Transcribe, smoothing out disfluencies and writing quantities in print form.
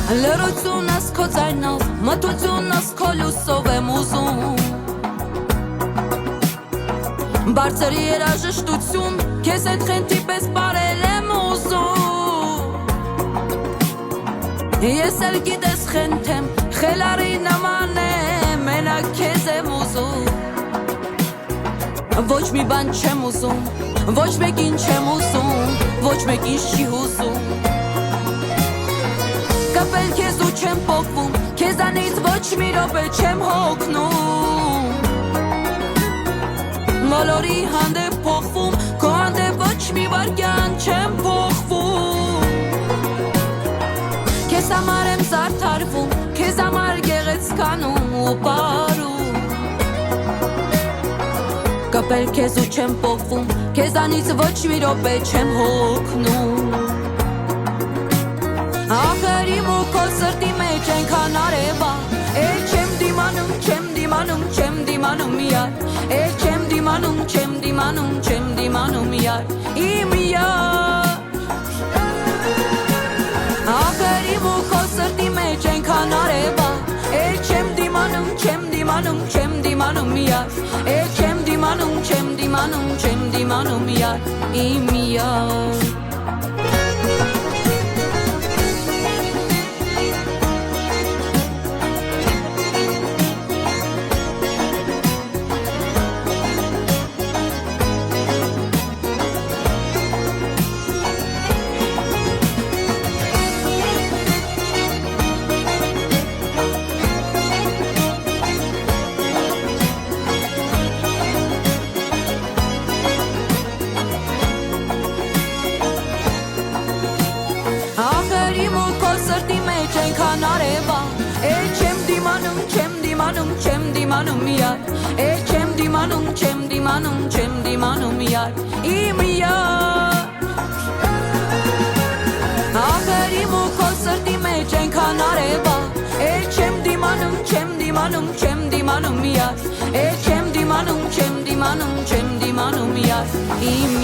Լրությունս քո ձայնով, մթությունս քո լույսով եմ ուզում Բարձր երաժշտություն, քեզ այդ խենթի պես պարել եմ ուզում Ես էլ գիտես խենթ եմ, խելարի նման եմ, մենակ քեզ եմ ուզում Ոչ մի բան չեմ ուզում, ոչ մեկին չեմ ուզում, ոչ մեկին չի հուզում Կապել քեզ ու չեմ պոկվում, քեզանից ոչ մի րոպե չեմ հոգնում Բոլորի հանդեպ փոխվում, քո հանդեպ ոչ մի վայրկյան չեմ փոխվում Քեզ համար եմ զարդարվում, քեզ համար գեղեցկանում ու պարում Կապել քեզ ու չեմ պոկվում, քեզանից ոչ մի րոպե չեմ հոգնում Ախր իմ ու քո սրտի մեջ ենքան արևա Էլ չեմ դիմանում, չեմ դիմանում, չեմ դիմանում յար Էլ չեմ դիմանում, չեմ դիմանում, չեմ դիմանում յար Իմ յար Ախր իմ ու քո սրտի մեջ ենքան արևա Էլ չեմ դիմանում, չեմ դիմանում, չեմ դիմանում յար Էլ չեմ դիմանում, չեմ դիմանում, չեմ դիմանում յար Իմ յար Ենքան արևա Էլ չեմ դիմանում, չեմ դիմանում, չեմ դիմանում յար Էլ չեմ դիմանում, չեմ դիմանում, չեմ դիմանում յար Իմ յար Ախր իմ ու քո սրտի մեջ ենքան արևա Էլ չեմ դիմանում, չեմ դիմանում, չեմ դիմանում յար Էլ չեմ դիմանում, չեմ դիմանում, չեմ դիմանում յար Իմ